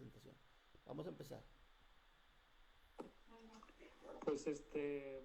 presentación. Vamos a empezar. Pues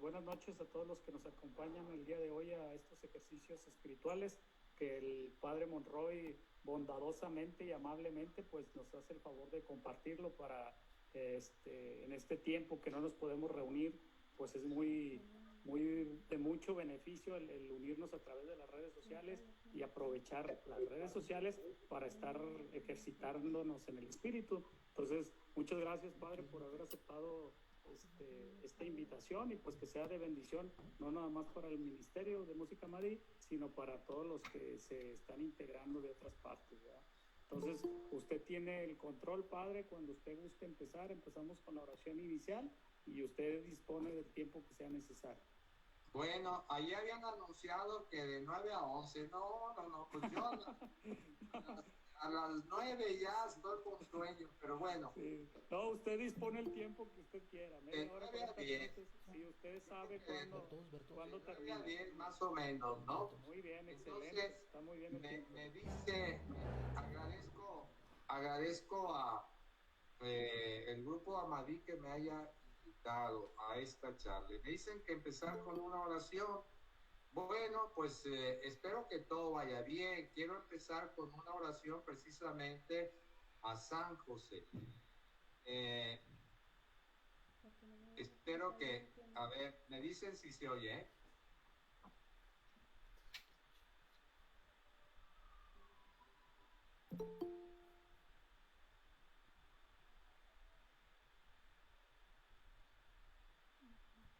buenas noches a todos los que nos acompañan el día de hoy a estos ejercicios espirituales que el Padre Monroy bondadosamente y amablemente pues nos hace el favor de compartirlo para en este tiempo que no nos podemos reunir, pues es muy de mucho beneficio el unirnos a través de las redes sociales y aprovechar las redes sociales para estar ejercitándonos en el espíritu. Entonces, muchas gracias, Padre, por haber aceptado esta invitación y pues que sea de bendición, no nada más para el Ministerio de Música Madrid, sino para todos los que se están integrando de otras partes, ¿verdad? Entonces, usted tiene el control, Padre, cuando usted guste empezar, empezamos con la oración inicial y usted dispone del tiempo que sea necesario. Bueno, ahí habían anunciado que de 9 a 11, no, pues yo a las 9 ya estoy con sueño, pero bueno. Sí. No, usted dispone el tiempo que usted quiera, media hora, 9 a 10. Si usted sabe cuándo termina. 10 más o menos, ¿no? Muy bien, excelente. Entonces, está muy bien el tiempo. me dice, agradezco a el grupo Amadí que me haya invitado a esta charla. Me dicen que empezar con una oración. Bueno, pues espero que todo vaya bien. Quiero empezar con una oración precisamente a San José. Espero que, a ver, me dicen si se oye, ¿eh?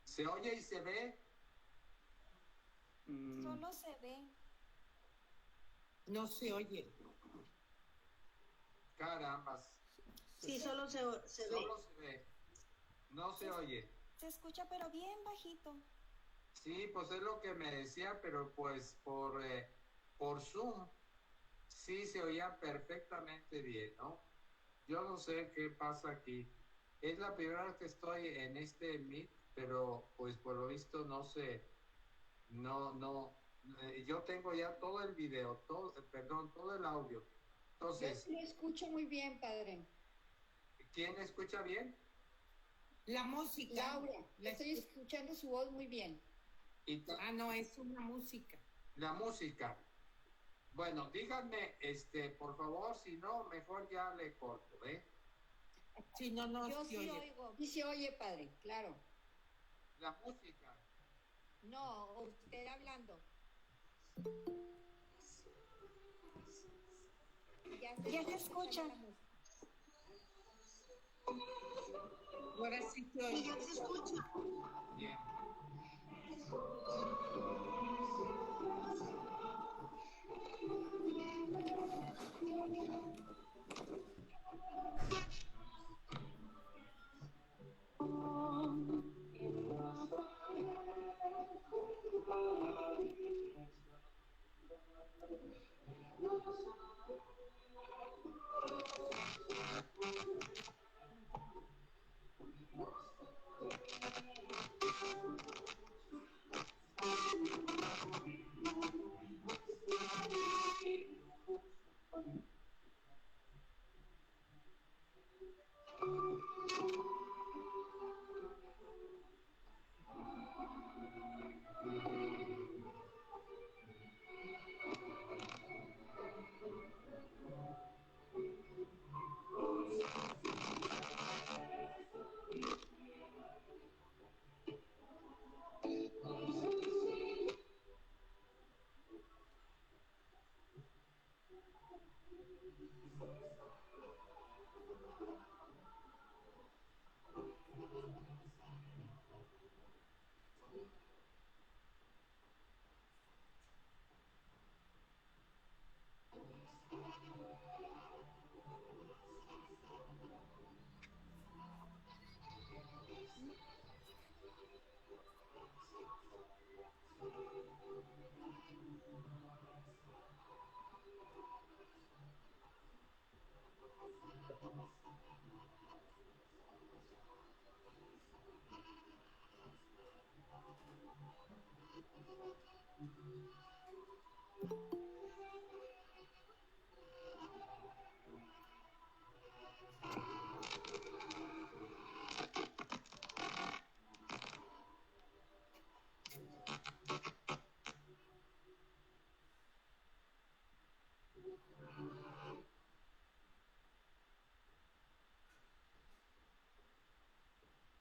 ¿Se oye y se ve? Solo se ve. No se oye. Carambas. Sí, solo se ve. Solo se ve. No se oye. Se escucha, pero bien bajito. Sí, pues es lo que me decía, pero pues por Zoom sí se oía perfectamente bien, ¿no? Yo no sé qué pasa aquí. Es la primera vez que estoy en este Meet, pero pues por lo visto no sé, yo tengo ya todo el video, todo el audio. Entonces, yo sí lo escucho muy bien, Padre. ¿quién escucha bien? La música. Laura, estoy escuchando su voz muy bien. No, es una música. La música. Bueno, díganme, por favor, si no, mejor ya le corto, ¿eh? Si no, yo se sí oye. Oigo. Y se oye, Padre, claro. La música. No, usted hablando. Ya se escucha. Ahora sí se oye. Ya se escucha. Bien.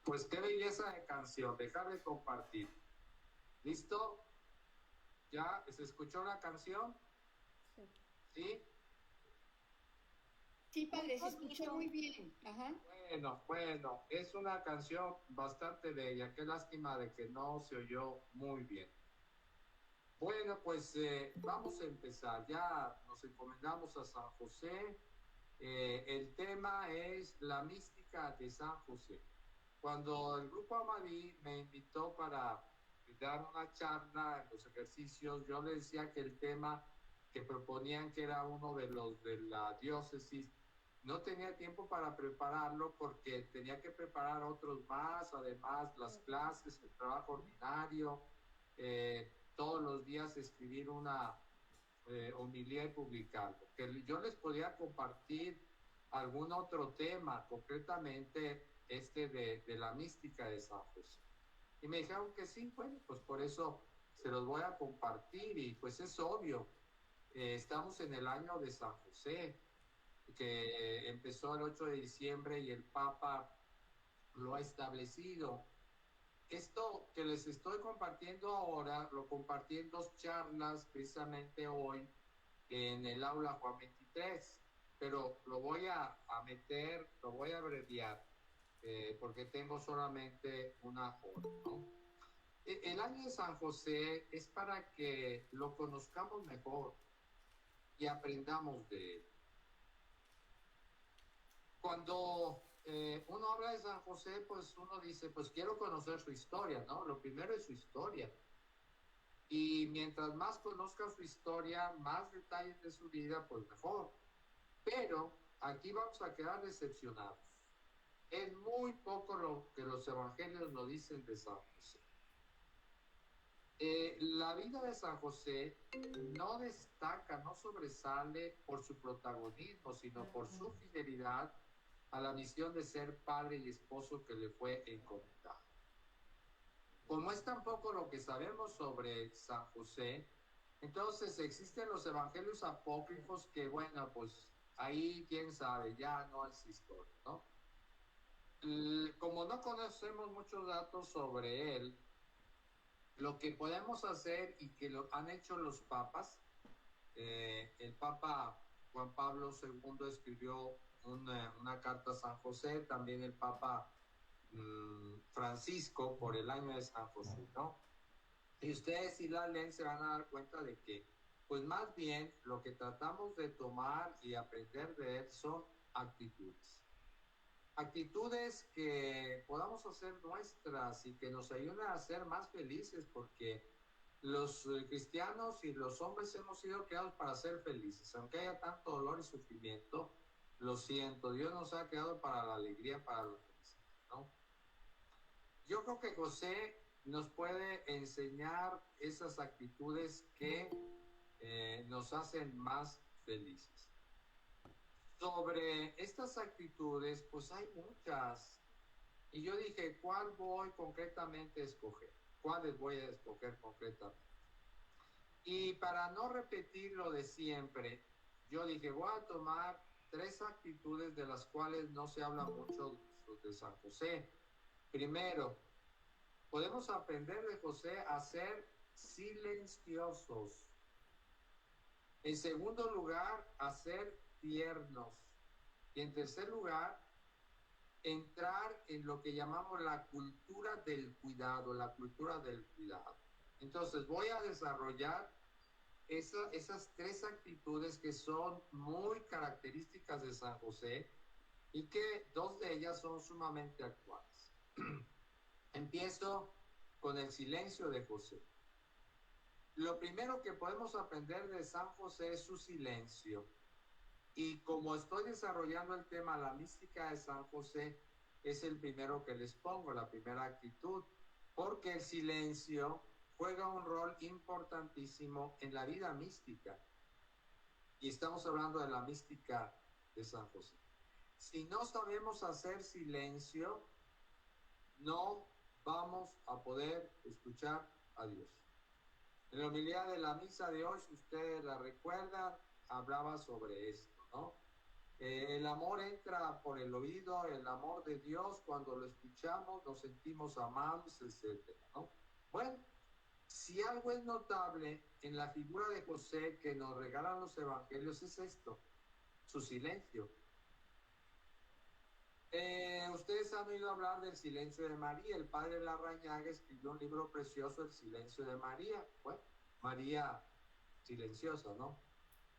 Pues qué belleza de canción, dejar de compartir. ¿Listo? ¿Ya se escuchó la canción? ¿Sí? Sí, padre, se escuchó muy bien. Ajá. Bueno, es una canción bastante bella. Qué lástima de que no se oyó muy bien. Bueno, pues vamos a empezar. Ya nos encomendamos a San José. El tema es la mística de San José. Cuando el grupo Amadí me invitó para dar una charla en los ejercicios, yo le decía que el tema que proponían, que era uno de los de la diócesis, no tenía tiempo para prepararlo porque tenía que preparar otros más, además las clases, el trabajo ordinario, todos los días escribir una homilía y publicarlo. Que yo les podía compartir algún otro tema, concretamente de la mística de San José. Y me dijeron que sí, bueno, pues por eso se los voy a compartir y pues es obvio, estamos en el año de San José, que empezó el 8 de diciembre y el Papa lo ha establecido. Esto que les estoy compartiendo ahora, lo compartí en 2 charlas precisamente hoy en el aula Juan 23, pero lo voy a meter, lo voy a abreviar, porque tengo solamente una hora, ¿no? El año de San José es para que lo conozcamos mejor y aprendamos de él. Cuando uno habla de San José, pues uno dice, pues quiero conocer su historia, ¿no? Lo primero es su historia. Y mientras más conozca su historia, más detalles de su vida, pues mejor. Pero aquí vamos a quedar decepcionados. Es muy poco lo que los evangelios nos dicen de San José. La vida de San José no destaca, no sobresale por su protagonismo, sino por su fidelidad a la misión de ser padre y esposo que le fue encomendada. Como es tan poco lo que sabemos sobre San José, entonces existen los evangelios apócrifos que, bueno, pues ahí quién sabe, ya no es historia, ¿no? Como no conocemos muchos datos sobre él, lo que podemos hacer y que lo han hecho los papas, el Papa Juan Pablo II escribió una carta a San José, también el Papa Francisco por el año de San José, ¿no? Y ustedes si la leen se van a dar cuenta de que, pues más bien lo que tratamos de tomar y aprender de él son actitudes. Actitudes que podamos hacer nuestras y que nos ayuden a ser más felices, porque los cristianos y los hombres hemos sido creados para ser felices. Aunque haya tanto dolor y sufrimiento, lo siento, Dios nos ha creado para la alegría, para la felicidad, ¿no? Yo creo que José nos puede enseñar esas actitudes que nos hacen más felices. Sobre estas actitudes, pues hay muchas. Y yo dije, ¿cuál voy concretamente a escoger? ¿Cuáles voy a escoger concretamente? Y para no repetir lo de siempre, yo dije, voy a tomar 3 actitudes de las cuales no se habla mucho de San José. Primero, podemos aprender de José a ser silenciosos. En segundo lugar, a ser tiernos. Y en tercer lugar, entrar en lo que llamamos la cultura del cuidado, la cultura del cuidado. Entonces voy a desarrollar esas 3 actitudes que son muy características de San José y que 2 de ellas son sumamente actuales. Empiezo con el silencio de José. Lo primero que podemos aprender de San José es su silencio. Y como estoy desarrollando el tema, la mística de San José, es el primero que les pongo, la primera actitud, porque el silencio juega un rol importantísimo en la vida mística. Y estamos hablando de la mística de San José. Si no sabemos hacer silencio, no vamos a poder escuchar a Dios. En la homilía de la misa de hoy, si ustedes la recuerdan, hablaba sobre esto, ¿no? El amor entra por el oído, el amor de Dios, cuando lo escuchamos nos sentimos amados, etcétera, ¿no? Bueno, si algo es notable en la figura de José que nos regalan los evangelios es esto, su silencio. Ustedes han oído hablar del silencio de María. El padre Larrañaga escribió un libro precioso, El silencio de María. Bueno, María silenciosa, ¿no?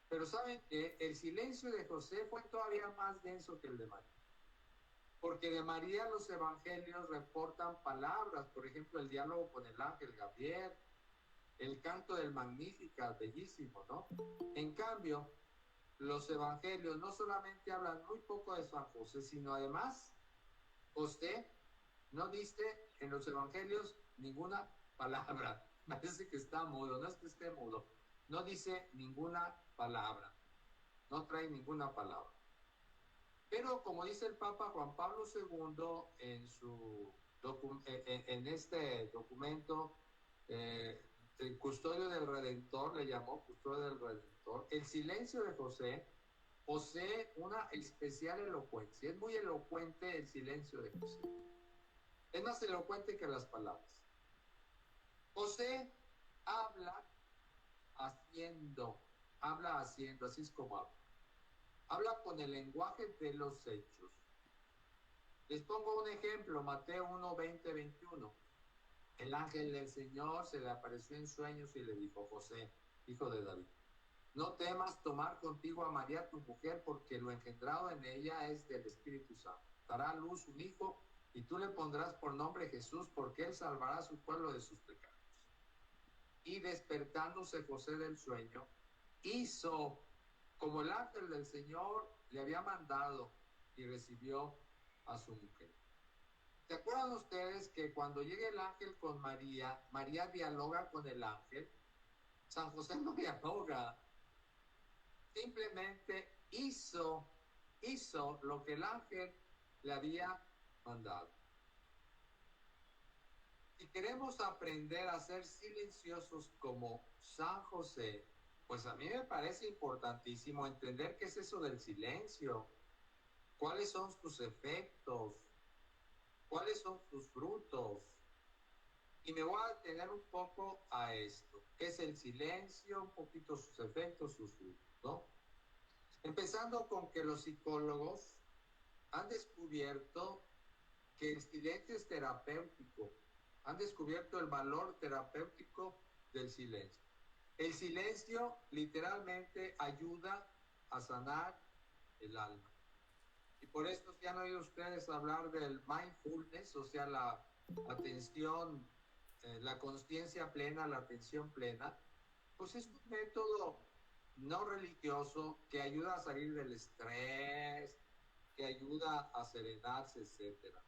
Pero saben que el silencio de José fue todavía más denso que el de María. Porque de María los evangelios reportan palabras, por ejemplo, el diálogo con el ángel Gabriel, el canto del Magnificat, bellísimo, ¿no? En cambio, los evangelios no solamente hablan muy poco de San José, sino además, José no dice en los evangelios ninguna palabra. Parece que está mudo, no es que esté mudo, no dice ninguna palabra, no trae ninguna palabra. Pero como dice el Papa Juan Pablo II en este documento, el Custodio del Redentor, le llamó Custodio del Redentor, el silencio de José posee una especial elocuencia. Es muy elocuente el silencio de José. Es más elocuente que las palabras. José habla haciendo, así es como habla. Habla con el lenguaje de los hechos. Les pongo un ejemplo, Mateo 1, 20, 21. El ángel del Señor se le apareció en sueños y le dijo: José, hijo de David, no temas tomar contigo a María tu mujer, porque lo engendrado en ella es del Espíritu Santo. Dará a luz un hijo y tú le pondrás por nombre Jesús, porque él salvará a su pueblo de sus pecados. Y despertándose José del sueño, hizo como el ángel del Señor le había mandado y recibió a su mujer. ¿Se acuerdan ustedes que cuando llega el ángel con María, María dialoga con el ángel? San José no dialoga, simplemente hizo lo que el ángel le había mandado. Si queremos aprender a ser silenciosos como San José, pues a mí me parece importantísimo entender qué es eso del silencio, cuáles son sus efectos, cuáles son sus frutos. Y me voy a detener un poco a esto. ¿Qué es el silencio? Un poquito sus efectos, sus frutos, ¿no? Empezando con que los psicólogos han descubierto que el silencio es terapéutico. Han descubierto el valor terapéutico del silencio. El silencio literalmente ayuda a sanar el alma. Y por esto, si han oído ustedes hablar del mindfulness, o sea, la atención, la consciencia plena, la atención plena, pues es un método no religioso que ayuda a salir del estrés, que ayuda a serenarse, etcétera.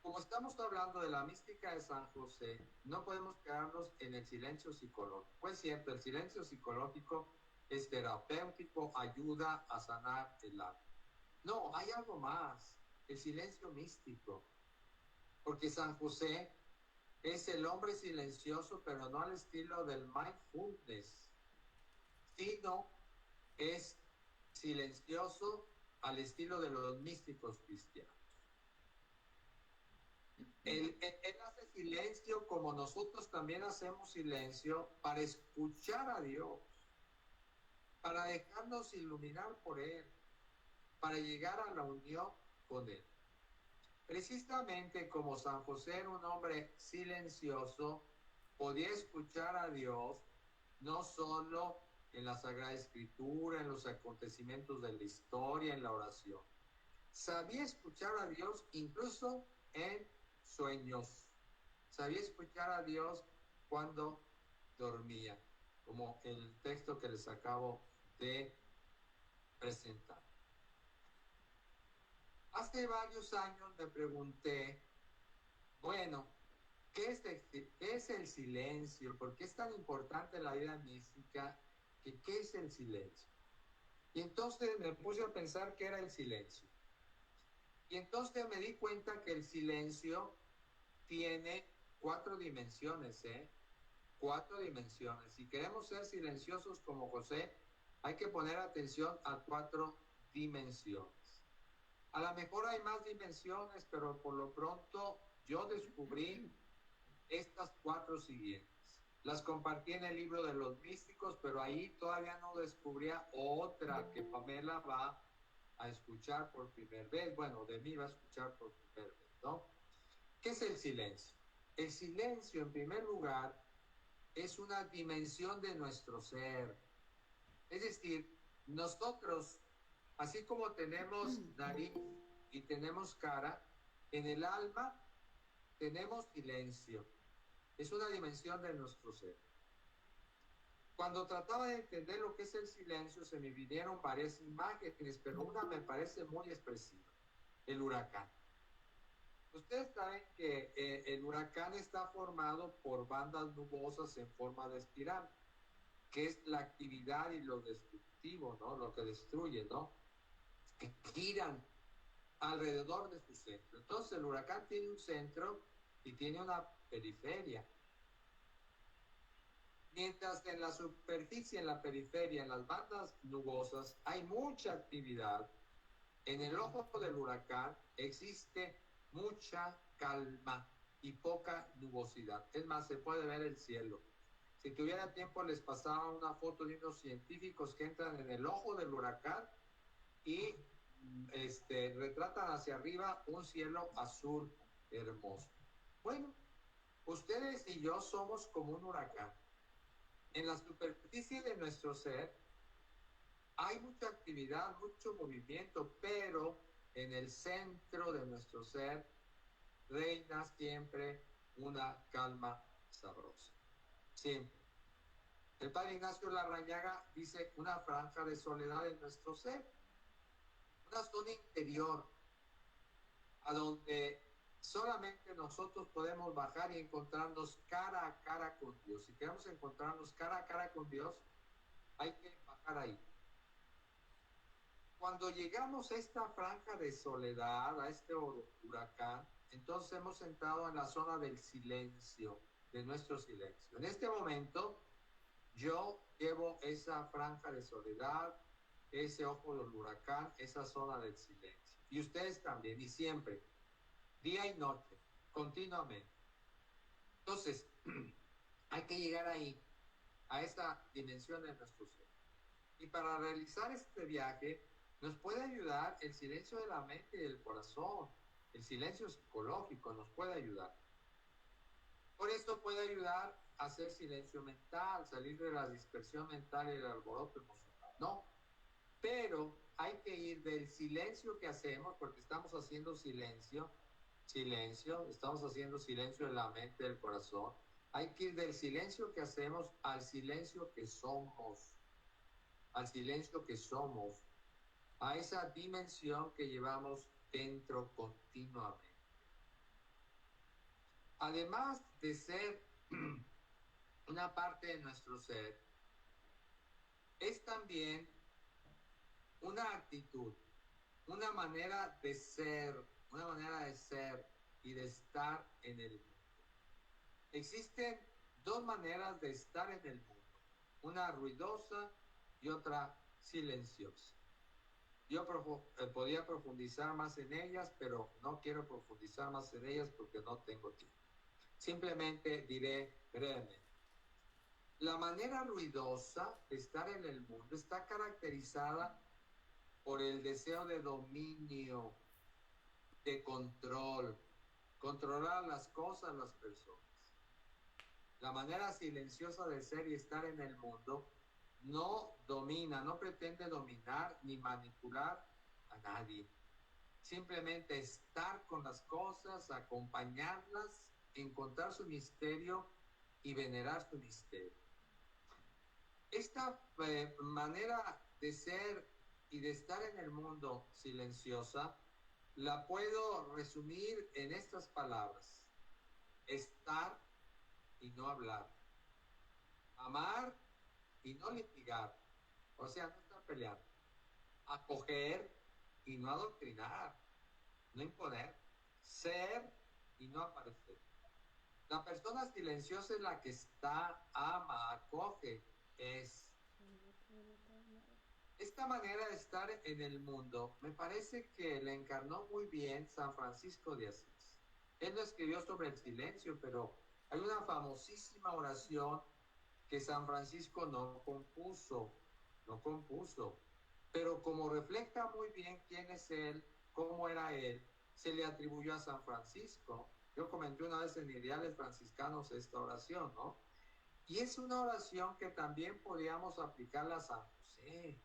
Como estamos hablando de la mística de San José, no podemos quedarnos en el silencio psicológico. Pues cierto, el silencio psicológico es terapéutico, ayuda a sanar el alma. No, hay algo más, el silencio místico. Porque San José es el hombre silencioso, pero no al estilo del mindfulness, sino es silencioso al estilo de los místicos cristianos. Él hace silencio como nosotros también hacemos silencio para escuchar a Dios, para dejarnos iluminar por Él, para llegar a la unión con Él. Precisamente como San José era un hombre silencioso, podía escuchar a Dios no solo en la Sagrada Escritura, en los acontecimientos de la historia, en la oración. Sabía escuchar a Dios incluso en sueños. Sabía escuchar a Dios cuando dormía, como el texto que les acabo de presentar. Hace varios años me pregunté, bueno, ¿qué es el silencio? ¿Por qué es tan importante en la vida mística? ¿Qué es el silencio? Y entonces me puse a pensar qué era el silencio. Y entonces me di cuenta que el silencio tiene 4 dimensiones, 4 dimensiones. Si queremos ser silenciosos como José, hay que poner atención a 4 dimensiones. A lo mejor hay más dimensiones, pero por lo pronto yo descubrí estas 4 siguientes. Las compartí en el libro de los místicos, pero ahí todavía no descubría otra que Pamela va a escuchar por primera vez. Bueno, de mí va a escuchar por primera vez, ¿no? ¿Qué es el silencio? El silencio, en primer lugar, es una dimensión de nuestro ser. Es decir, nosotros, así como tenemos nariz y tenemos cara, en el alma tenemos silencio. Es una dimensión de nuestro ser. Cuando trataba de entender lo que es el silencio, se me vinieron varias imágenes, pero una me parece muy expresiva: el huracán. Ustedes saben que el huracán está formado por bandas nubosas en forma de espiral, que es la actividad y lo destructivo, ¿no? Lo que destruye, ¿no? Que giran alrededor de su centro. Entonces el huracán tiene un centro y tiene una periferia. Mientras en la superficie, en la periferia, en las bandas nubosas, hay mucha actividad, en el ojo del huracán existe mucha calma y poca nubosidad. Es más, se puede ver el cielo. Si tuviera tiempo, les pasaba una foto de unos científicos que entran en el ojo del huracán y retratan hacia arriba un cielo azul hermoso. Bueno, ustedes y yo somos como un huracán. En la superficie de nuestro ser hay mucha actividad, mucho movimiento, pero en el centro de nuestro ser reina siempre una calma sabrosa. Siempre. El padre Ignacio Larrañaga dice una franja de soledad en nuestro ser, una zona interior a donde solamente nosotros podemos bajar y encontrarnos cara a cara con Dios. Si queremos encontrarnos cara a cara con Dios, hay que bajar ahí. Cuando llegamos a esta franja de soledad, a este huracán, entonces hemos entrado en la zona del silencio, de nuestro silencio. En este momento, yo llevo esa franja de soledad, ese ojo del huracán, esa zona del silencio. Y ustedes también, y siempre, día y noche, continuamente. Entonces, hay que llegar ahí, a esa dimensión de nuestro ser. Y para realizar este viaje, nos puede ayudar el silencio de la mente y del corazón. El silencio psicológico nos puede ayudar. Por esto puede ayudar a hacer silencio mental, salir de la dispersión mental y el alboroto emocional, ¿no? Pero hay que ir del silencio que hacemos, porque estamos haciendo silencio, estamos haciendo silencio de la mente, del corazón. Hay que ir del silencio que hacemos al silencio que somos, al silencio que somos, a esa dimensión que llevamos dentro continuamente. Además de ser una parte de nuestro ser, es también una actitud, una manera de ser y de estar en el mundo. Existen 2 maneras de estar en el mundo, una ruidosa y otra silenciosa. Yo podía profundizar más en ellas, pero no quiero profundizar más en ellas porque no tengo tiempo. Simplemente diré brevemente. La manera ruidosa de estar en el mundo está caracterizada por el deseo de dominio, de control, controlar las cosas, las personas. La manera silenciosa de ser y estar en el mundo no domina, no pretende dominar ni manipular a nadie. Simplemente estar con las cosas, acompañarlas, encontrar su misterio y venerar su misterio. Esta manera de ser y de estar en el mundo silenciosa la puedo resumir en estas palabras: estar y no hablar, amar y no litigar, o sea, no estar peleando, acoger y no adoctrinar, no imponer, ser y no aparecer. La persona silenciosa es la que está, ama, acoge, es. Esta esta manera de estar en el mundo me parece que la encarnó muy bien San Francisco de Asís. Él no escribió sobre el silencio, pero hay una famosísima oración que San Francisco no compuso, pero como refleja muy bien quién es él, cómo era él, se le atribuyó a San Francisco. Yo comenté una vez en Ideales Franciscanos esta oración, ¿no? Y es una oración que también podríamos aplicarla a San José.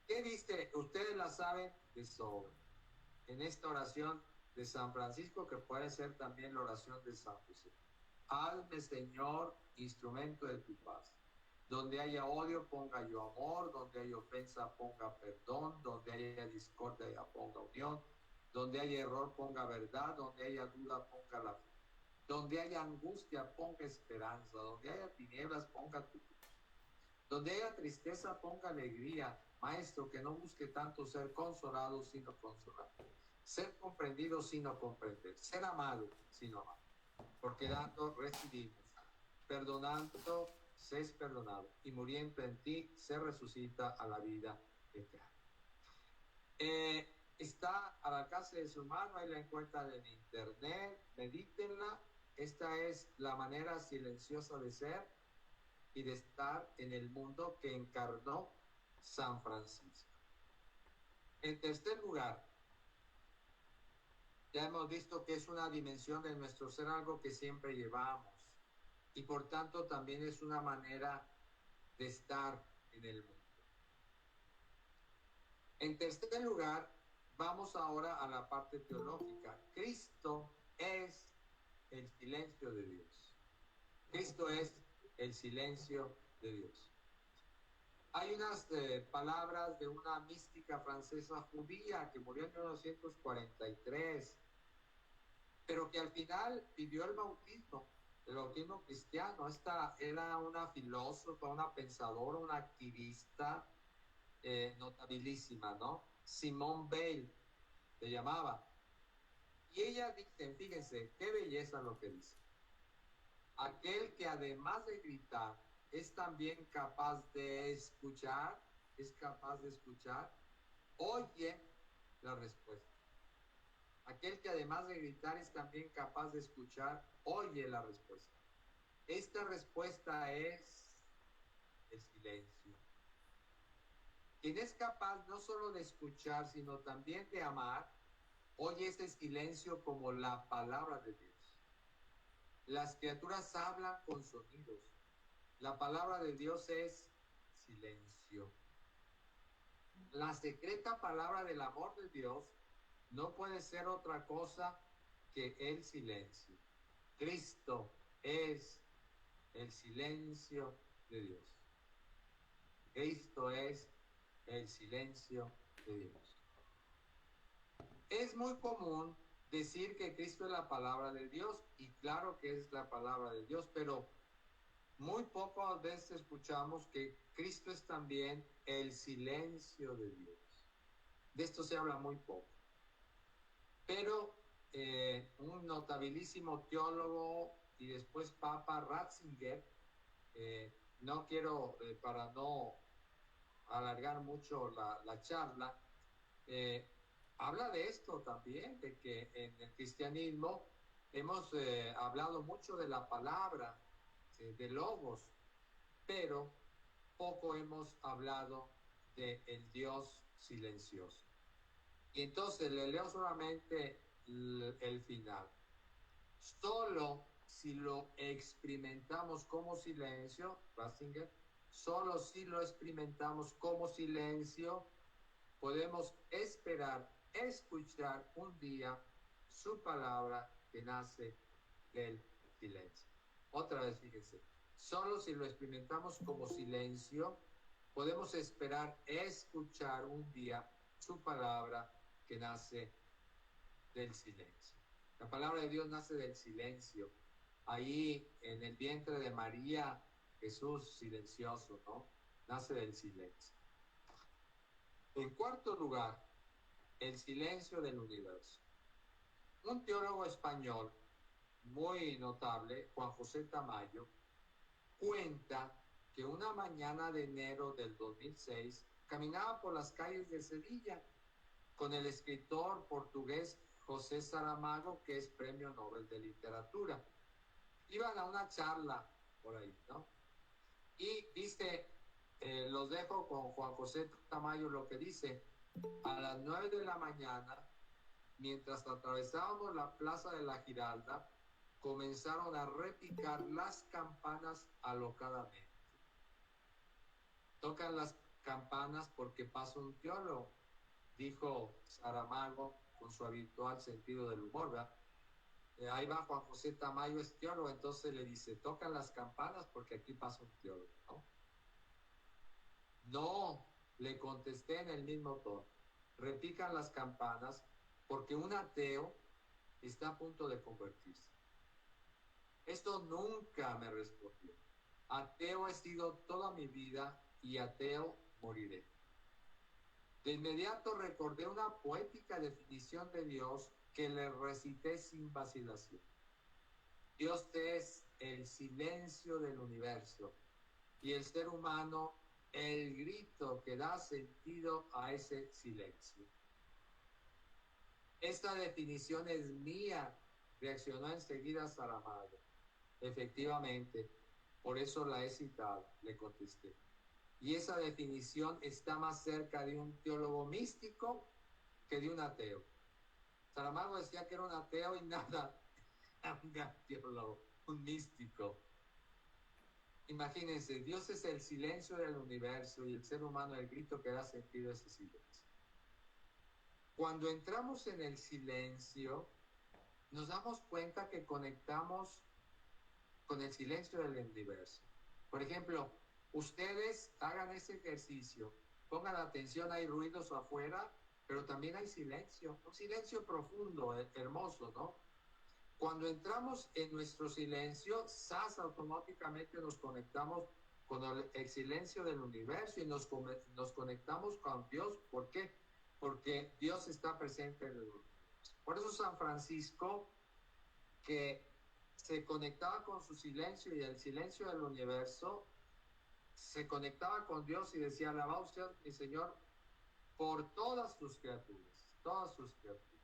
¿Qué dice? Ustedes la saben de sobra. En esta oración de San Francisco, que puede ser también la oración de San José. Hazme, Señor, instrumento de tu paz. Donde haya odio, ponga yo amor. Donde haya ofensa, ponga perdón. Donde haya discordia, ponga unión. Donde haya error, ponga verdad. Donde haya duda, ponga la fe. Donde haya angustia, ponga esperanza. Donde haya tinieblas, ponga tu luz. Donde haya tristeza, ponga alegría. Maestro, que no busque tanto ser consolado, sino consolar. Ser comprendido, sino comprender. Ser amado, sino amar. Porque dando, recibimos. Perdonando, se es perdonado. Y muriendo en ti, se resucita a la vida eterna. Está al alcance de su mano, ahí la encuentran en internet, medítenla. Esta es la manera silenciosa de ser y de estar en el mundo que encarnó San Francisco. En tercer lugar, ya hemos visto que es una dimensión de nuestro ser, algo que siempre llevamos, y por tanto también es una manera de estar en el mundo. En tercer lugar, vamos ahora a la parte teológica. Cristo es el silencio de Dios. Cristo es el silencio de Dios. Hay unas palabras de una mística francesa judía que murió en 1943, pero que al final pidió el bautismo cristiano. Esta era una filósofa, una pensadora, una activista notabilísima, ¿no? Simone Weil se llamaba. Y ella dice, fíjense, qué belleza lo que dice. Aquel que además de gritar, es también capaz de escuchar, oye la respuesta. Aquel que además de gritar es también capaz de escuchar, oye la respuesta. Esta respuesta es el silencio. Quien es capaz no solo de escuchar, sino también de amar, oye ese silencio como la palabra de Dios. Las criaturas hablan con sonidos. La palabra de Dios es silencio. La secreta palabra del amor de Dios no puede ser otra cosa que el silencio. Cristo es el silencio de Dios. Cristo es el silencio de Dios. Es muy común decir que Cristo es la palabra de Dios, y claro que es la palabra de Dios, pero muy pocas veces escuchamos que Cristo es también el silencio de Dios. De esto se habla muy poco. Pero un notabilísimo teólogo y después Papa Ratzinger, no quiero, para no alargar mucho la charla, habla de esto también, de que en el cristianismo hemos hablado mucho de la palabra, de logos, pero poco hemos hablado del Dios silencioso. Y entonces le leo solamente el final. Solo si lo experimentamos como silencio, Ratzinger, solo si lo experimentamos como silencio, podemos esperar, escuchar un día su palabra que nace del silencio. Otra vez, fíjense, solo si lo experimentamos como silencio, podemos esperar, escuchar un día su palabra que nace del silencio. La palabra de Dios nace del silencio. Ahí en el vientre de María, Jesús silencioso, ¿no? Nace del silencio. En cuarto lugar, el silencio del universo. Un teólogo español muy notable, Juan José Tamayo, cuenta que una mañana de enero del 2006 caminaba por las calles de Sevilla con el escritor portugués José Saramago, que es Premio Nobel de Literatura. Iban a una charla por ahí, ¿no? Y dice, los dejo con Juan José Tamayo, lo que dice: a las 9 de la mañana, mientras atravesábamos la plaza de la Giralda, comenzaron a repicar las campanas alocadamente. Tocan las campanas porque pasa un teólogo, dijo Saramago con su habitual sentido del humor, ¿verdad? Ahí va Juan José Tamayo, es teólogo, entonces le dice, tocan las campanas porque aquí pasa un teólogo, ¿no? No, le contesté en el mismo tono, repican las campanas porque un ateo está a punto de convertirse. Esto nunca me respondió. Ateo he sido toda mi vida y ateo moriré. De inmediato recordé una poética definición de Dios que le recité sin vacilación. Dios es el silencio del universo y el ser humano el grito que da sentido a ese silencio. Esta definición es mía, reaccionó enseguida Saramago. Efectivamente, por eso la he citado, le contesté. Y esa definición está más cerca de un teólogo místico que de un ateo. Saramago decía que era un ateo y nada, un teólogo, un místico. Imagínense, Dios es el silencio del universo y el ser humano el grito que da sentido a ese silencio. Cuando entramos en el silencio, nos damos cuenta que conectamos con el silencio del universo. Por ejemplo, ustedes hagan ese ejercicio, pongan atención, hay ruidos afuera, pero también hay silencio, un silencio profundo, hermoso, ¿no? Cuando entramos en nuestro silencio, automáticamente nos conectamos con el silencio del universo y nos conectamos con Dios. ¿Por qué? Porque Dios está presente en el universo. Por eso San Francisco, que se conectaba con su silencio y el silencio del universo, se conectaba con Dios y decía, alabado sea mi Señor por todas tus criaturas, todas sus criaturas.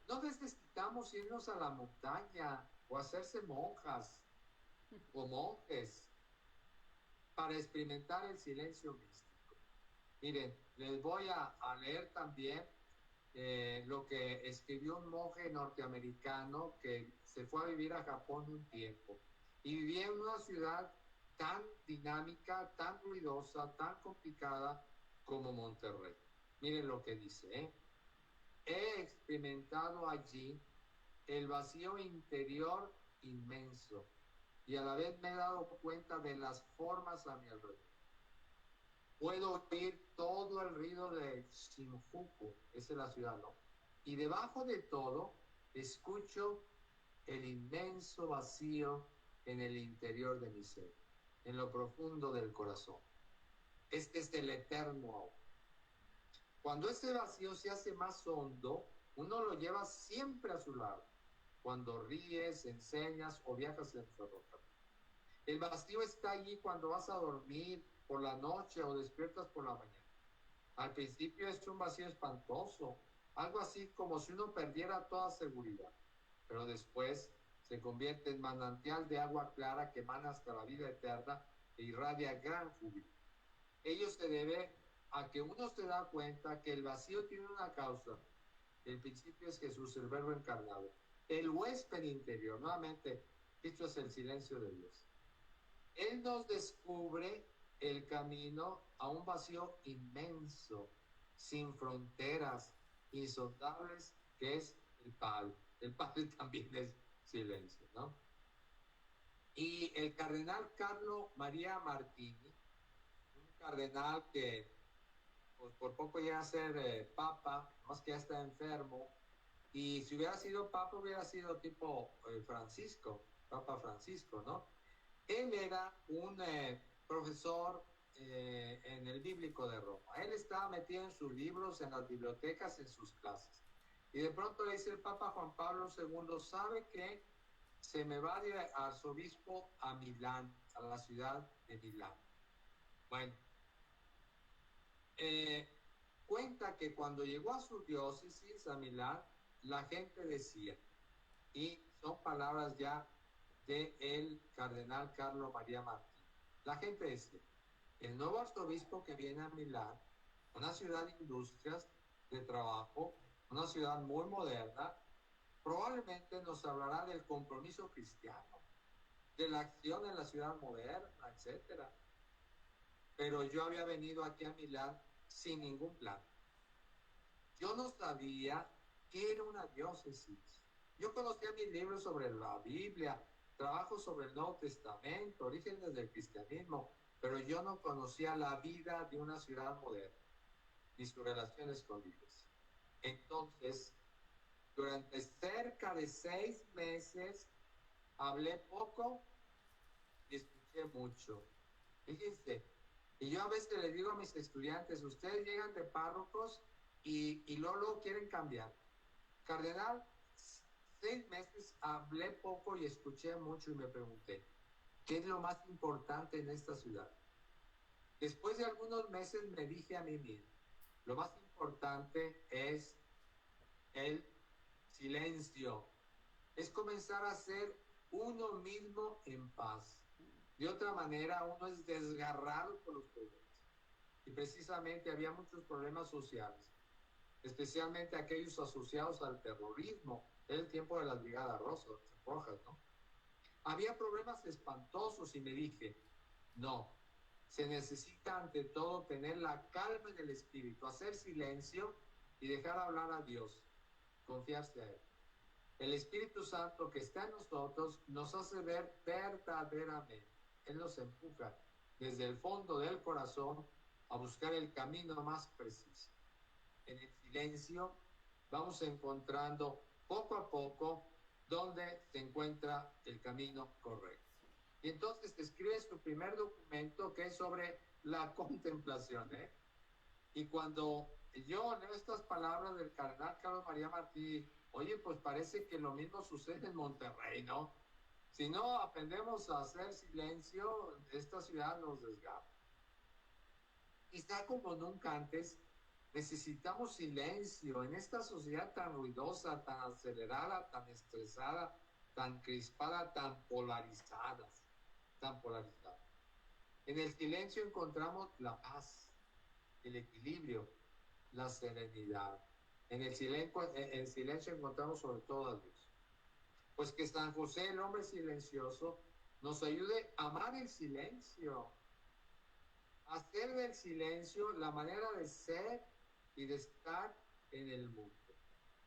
No necesitamos irnos a la montaña o hacerse monjas o monjes para experimentar el silencio místico. Miren, les voy a leer también lo que escribió un monje norteamericano que se fue a vivir a Japón un tiempo y vivía en una ciudad tan dinámica, tan ruidosa, tan complicada como Monterrey. Miren lo que dice, he experimentado allí el vacío interior inmenso y a la vez me he dado cuenta de las formas a mi alrededor. Puedo oír todo el ruido de Shinjuku, esa es la ciudad, ¿no? Y debajo de todo, escucho el inmenso vacío en el interior de mi ser, en lo profundo del corazón. Este es el eterno ahora. Cuando ese vacío se hace más hondo, uno lo lleva siempre a su lado. Cuando ríes, enseñas o viajas en ferrocarril. El vacío está allí cuando vas a dormir por la noche o despiertas por la mañana. Al principio es un vacío espantoso, algo así como si uno perdiera toda seguridad, pero después se convierte en manantial de agua clara que emana hasta la vida eterna e irradia gran júbilo. Ello se debe a que uno se da cuenta que el vacío tiene una causa. El principio es Jesús, el Verbo encarnado. El huésped interior, nuevamente, esto es el silencio de Dios. Él nos descubre el camino a un vacío inmenso, sin fronteras, insondables, que es el Padre. El Padre también es silencio, ¿no? Y el cardenal Carlo María Martini, un cardenal que pues, por poco llega a ser papa, más que ya está enfermo, y si hubiera sido papa hubiera sido tipo Francisco, Papa Francisco, ¿no? Él era un profesor en el Bíblico de Roma. Él estaba metido en sus libros, en las bibliotecas, en sus clases. Y de pronto le dice el Papa Juan Pablo II, ¿sabe qué? Se me va de arzobispo a Milán, a la ciudad de Milán. Bueno, cuenta que cuando llegó a su diócesis, a Milán, la gente decía, y son palabras ya del cardenal Carlo María Martí, la gente decía, el nuevo arzobispo que viene a Milán, una ciudad de industrias, de trabajo, una ciudad muy moderna, probablemente nos hablará del compromiso cristiano, de la acción en la ciudad moderna, etcétera. Pero yo había venido aquí a Milán sin ningún plan. Yo no sabía qué era una diócesis. Yo conocía mis libros sobre la Biblia, trabajo sobre el Nuevo Testamento, orígenes del cristianismo, pero yo no conocía la vida de una ciudad moderna, ni sus relaciones con Dios. Entonces, durante cerca de 6 meses, hablé poco y escuché mucho. Fíjense, y yo a veces les digo a mis estudiantes, ustedes llegan de párrocos y luego quieren cambiar. Cardenal, 6 meses hablé poco y escuché mucho y me pregunté, ¿qué es lo más importante en esta ciudad? Después de algunos meses me dije a mí mismo, lo más importante es el silencio, es comenzar a ser uno mismo en paz. De otra manera, uno es desgarrado por los problemas. Y precisamente había muchos problemas sociales, especialmente aquellos asociados al terrorismo. Era el tiempo de las brigadas rojas, ¿no? Había problemas espantosos y me dije, no, se necesita ante todo tener la calma en el espíritu, hacer silencio y dejar hablar a Dios, confiarse a Él. El Espíritu Santo que está en nosotros nos hace ver verdaderamente. Él nos empuja desde el fondo del corazón a buscar el camino más preciso. En el silencio vamos encontrando poco a poco dónde se encuentra el camino correcto. Y entonces escribe su primer documento que es sobre la contemplación. Y cuando yo leo estas palabras del cardenal Carlos María Martí, oye, pues parece que lo mismo sucede en Monterrey, ¿no? Si no aprendemos a hacer silencio, esta ciudad nos desgarra. Quizá como nunca antes, necesitamos silencio en esta sociedad tan ruidosa, tan acelerada, tan estresada, tan crispada, tan polarizada. En el silencio encontramos la paz, el equilibrio, la serenidad. En el silencio encontramos sobre todo a Dios. Pues que San José, el hombre silencioso, nos ayude a amar el silencio, a hacer del silencio la manera de ser y de estar en el mundo.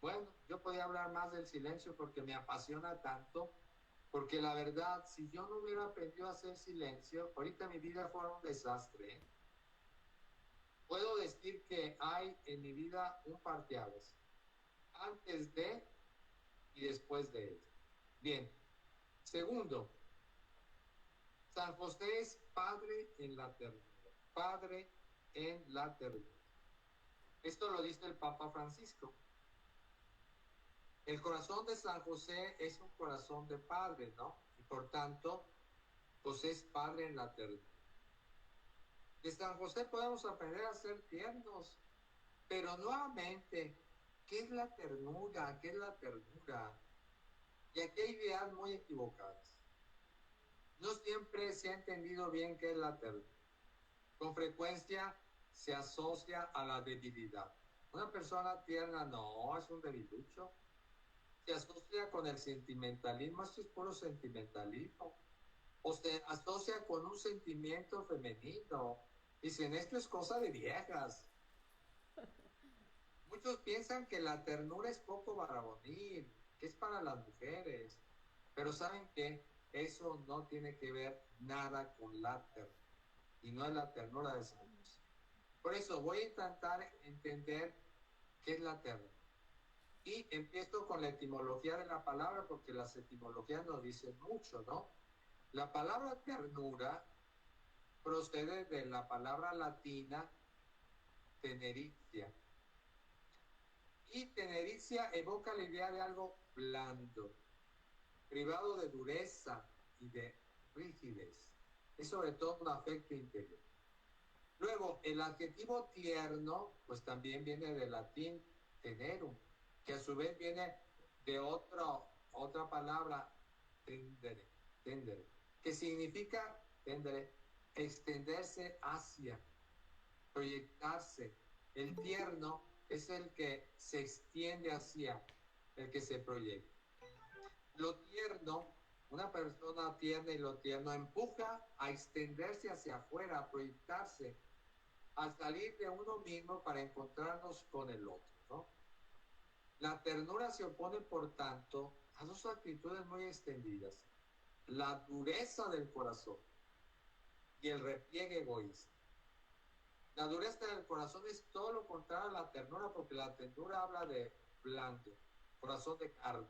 Bueno, yo podía hablar más del silencio porque me apasiona tanto, porque la verdad, si yo no hubiera aprendido a hacer silencio, ahorita mi vida fuera un desastre. Puedo decir que hay en mi vida un parteaguas, antes de y después de él. Bien, segundo, San José es padre en la ternura, padre en la ternura. Esto lo dice el Papa Francisco. El corazón de San José es un corazón de padre, ¿no? Y por tanto, José es padre en la ternura. De San José podemos aprender a ser tiernos, pero nuevamente, ¿qué es la ternura? ¿Qué es la ternura? Y aquí hay ideas muy equivocadas. No siempre se ha entendido bien qué es la ternura. Con frecuencia se asocia a la debilidad. Una persona tierna no, es un debilucho. Se asocia con el sentimentalismo, esto es puro sentimentalismo. O se asocia con un sentimiento femenino. Dicen, esto es cosa de viejas. Muchos piensan que la ternura es poco varonil, que es para las mujeres. Pero ¿saben qué? Eso no tiene que ver nada con la ternura. Y no es la ternura de San José. Por eso voy a intentar entender qué es la ternura. Y empiezo con la etimología de la palabra, porque las etimologías nos dicen mucho, ¿no? La palabra ternura procede de la palabra latina teneritia. Y teneritia evoca la idea de algo blando, privado de dureza y de rigidez. es sobre todo un afecto interior. Luego, el adjetivo tierno, pues también viene del latín tenerum, que a su vez viene de otra palabra, tendere, que significa, tendere, extenderse hacia, proyectarse. El tierno es el que se extiende hacia, el que se proyecta. Lo tierno, una persona tierna y lo tierno empuja a extenderse hacia afuera, a proyectarse, a salir de uno mismo para encontrarnos con el otro, ¿no? La ternura se opone, por tanto, a dos actitudes muy extendidas: la dureza del corazón y el repliegue egoísta. La dureza del corazón es todo lo contrario a la ternura, porque la ternura habla de blando, corazón de carne.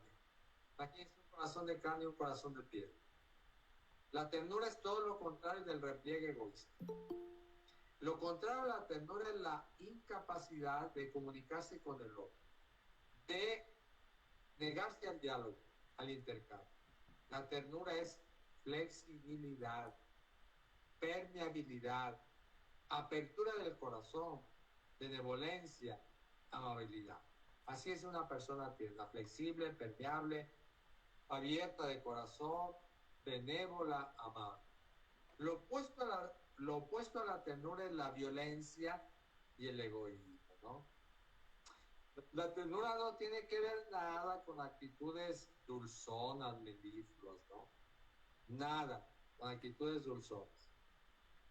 Aquí es un corazón de carne y un corazón de piedra. La ternura es todo lo contrario del repliegue egoísta. Lo contrario a la ternura es la incapacidad de comunicarse con el otro, de negarse al diálogo, al intercambio. La ternura es flexibilidad, permeabilidad, apertura del corazón, benevolencia, amabilidad. Así es una persona tierna, flexible, permeable, abierta de corazón, benévola, amable. Lo opuesto a la ternura es la violencia y el egoísmo, ¿no? La ternura no tiene que ver nada con actitudes dulzonas, melifluas, ¿no? Nada con actitudes dulzonas.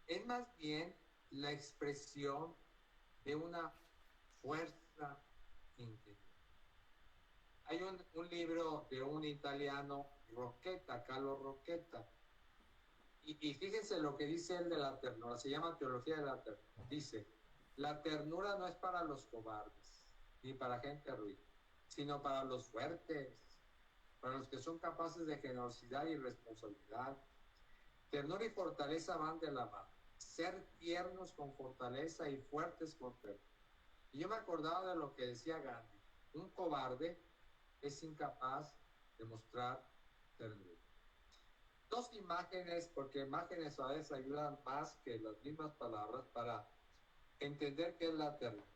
Es más bien la expresión de una fuerza interior. Hay un libro de un italiano, Rocchetta, Carlo Rocchetta, y fíjense lo que dice él de la ternura, se llama Teología de la Ternura. Dice: la ternura no es para los cobardes, ni para gente ruin, sino para los fuertes, para los que son capaces de generosidad y responsabilidad. Ternura y fortaleza van de la mano. Ser tiernos con fortaleza y fuertes con ternura. Y yo me acordaba de lo que decía Gandhi: un cobarde es incapaz de mostrar ternura. Dos imágenes, porque imágenes a veces ayudan más que las mismas palabras para entender qué es la ternura.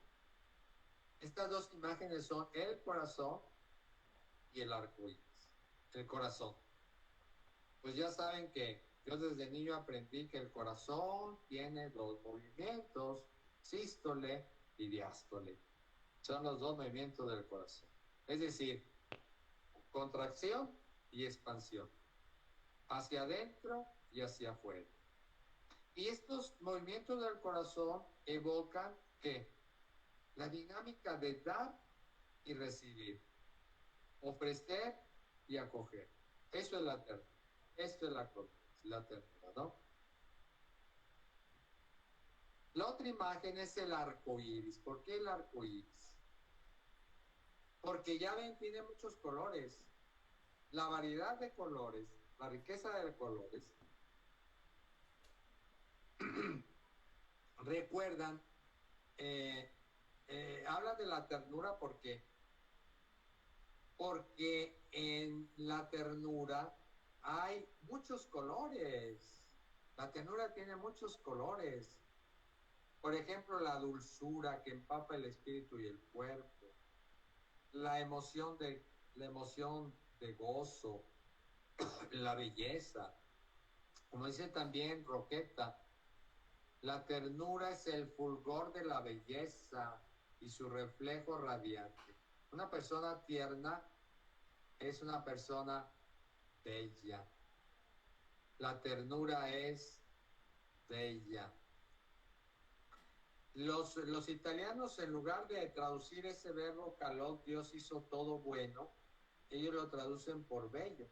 Estas dos imágenes son el corazón y el arco iris. El corazón. Pues ya saben que yo desde niño aprendí que el corazón tiene dos movimientos: sístole y diástole. Son los dos movimientos del corazón. Es decir, contracción y expansión, hacia adentro y hacia afuera. Y estos movimientos del corazón evocan ¿qué? La dinámica de dar y recibir, ofrecer y acoger. Eso es la ternura. Esto es la ternura, ¿no? La otra imagen es el arco iris. ¿Por qué el arco iris? Porque ya ven, tiene muchos colores. La variedad de colores, la riqueza de colores, recuerdan, habla de la ternura porque en la ternura hay muchos colores. La ternura tiene muchos colores. Por ejemplo, la dulzura que empapa el espíritu y el cuerpo, la emoción de gozo, la belleza. Como dice también Rocchetta, la ternura es el fulgor de la belleza y su reflejo radiante. Una persona tierna es una persona bella. La ternura es bella. Los italianos, en lugar de traducir ese verbo calor, Dios hizo todo bueno, ellos lo traducen por bello.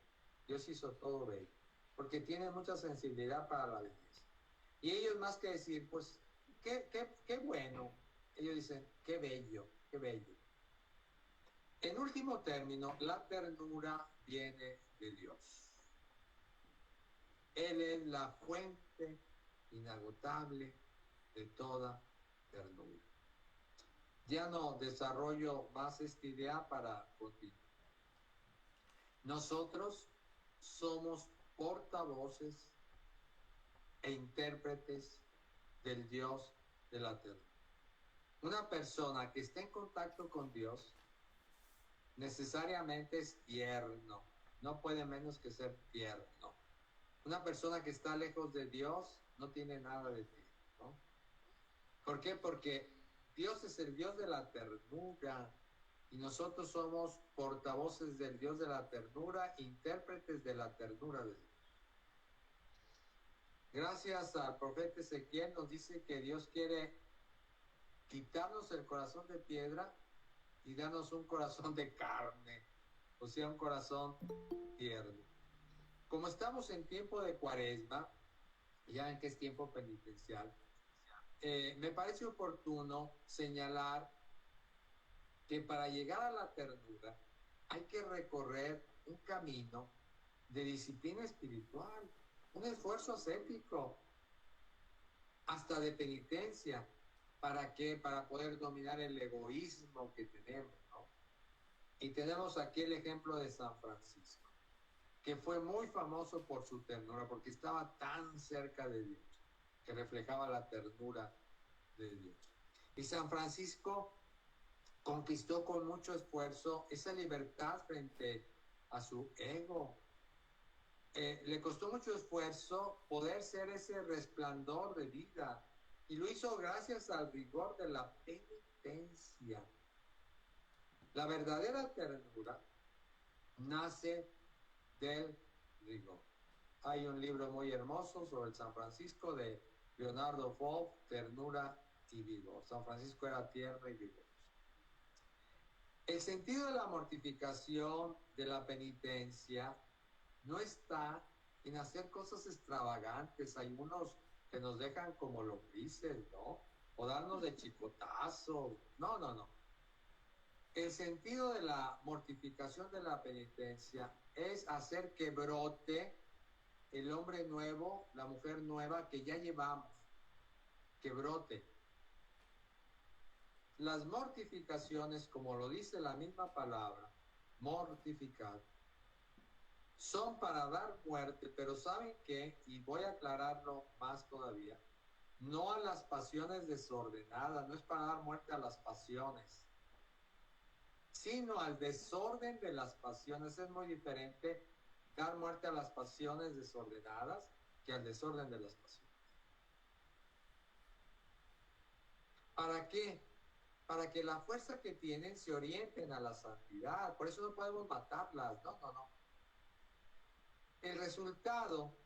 Dios hizo todo bello, porque tienen mucha sensibilidad para la belleza. Y ellos, más que decir, pues, qué bueno, ellos dicen, qué bello, qué bello. En último término, la ternura viene de Dios. Él es la fuente inagotable de toda ternura. Ya no desarrollo más esta idea para continuar. Nosotros somos portavoces e intérpretes del Dios de la tierra. Una persona que está en contacto con Dios necesariamente es tierno, no puede menos que ser tierno. Una persona que está lejos de Dios no tiene nada de tierno, ¿no? ¿Por qué? Porque Dios es el Dios de la ternura y nosotros somos portavoces del Dios de la ternura, intérpretes de la ternura de Dios. Gracias al profeta Ezequiel nos dice que Dios quiere quitarnos el corazón de piedra y darnos un corazón de carne, o sea, un corazón tierno. Como estamos en tiempo de Cuaresma, ya ven que es tiempo penitencial, me parece oportuno señalar que para llegar a la ternura hay que recorrer un camino de disciplina espiritual, un esfuerzo ascético, hasta de penitencia. ¿Para qué? Para poder dominar el egoísmo que tenemos, ¿no? Y tenemos aquí el ejemplo de San Francisco, que fue muy famoso por su ternura, porque estaba tan cerca de Dios, que reflejaba la ternura de Dios. Y San Francisco conquistó con mucho esfuerzo esa libertad frente a su ego. Le costó mucho esfuerzo poder ser ese resplandor de vida, y lo hizo gracias al rigor de la penitencia. La verdadera ternura nace del rigor. Hay un libro muy hermoso sobre el San Francisco de Leonardo Boff, Ternura y Vigor. San Francisco era tierno y vigoroso. El sentido de la mortificación, de la penitencia, no está en hacer cosas extravagantes. Hay unos que nos dejan como lombrices, ¿no? O darnos de chicotazo. No, no, no. El sentido de la mortificación, de la penitencia, es hacer que brote el hombre nuevo, la mujer nueva que ya llevamos, que brote. Las mortificaciones, como lo dice la misma palabra, mortificar, son para dar muerte, pero ¿saben qué? Y voy a aclararlo más todavía. No a las pasiones desordenadas, no es para dar muerte a las pasiones, sino al desorden de las pasiones. Es muy diferente dar muerte a las pasiones desordenadas que al desorden de las pasiones. ¿Para qué? Para que la fuerza que tienen se orienten a la santidad. Por eso no podemos matarlas. No, no, no. El resultado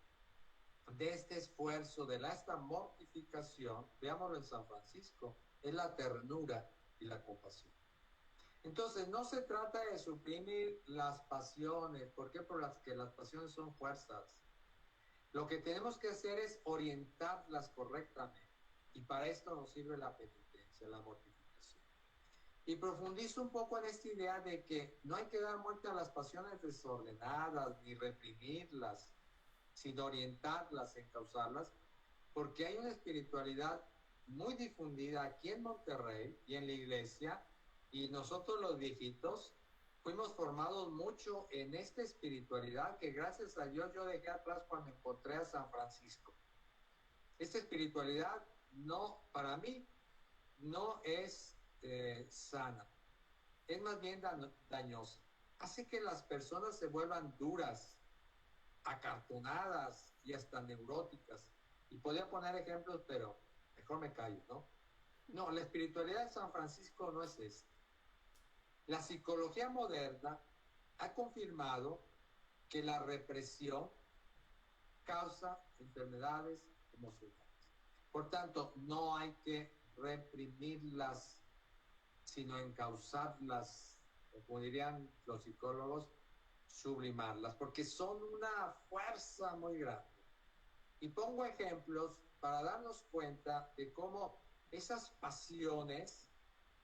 de este esfuerzo, de esta mortificación, veámoslo en San Francisco, es la ternura y la compasión. Entonces, no se trata de suprimir las pasiones. ¿Por qué? Porque las pasiones son fuerzas. Lo que tenemos que hacer es orientarlas correctamente. Y para esto nos sirve la penitencia, la mortificación. Y profundizo un poco en esta idea de que no hay que dar muerte a las pasiones desordenadas ni reprimirlas, sino orientarlas, encauzarlas, porque hay una espiritualidad muy difundida aquí en Monterrey y en la iglesia, y nosotros los viejitos fuimos formados mucho en esta espiritualidad que gracias a Dios yo dejé atrás cuando encontré a San Francisco. Esta espiritualidad no, para mí, no es sana, es más bien dañosa. Hace que las personas se vuelvan duras, acartonadas y hasta neuróticas. Y podría poner ejemplos, pero mejor me callo, ¿no? No, la espiritualidad de San Francisco no es esta. La psicología moderna ha confirmado que la represión causa enfermedades emocionales. Por tanto, no hay que reprimirlas, sino encauzarlas, o como dirían los psicólogos, sublimarlas, porque son una fuerza muy grande. Y pongo ejemplos para darnos cuenta de cómo esas pasiones,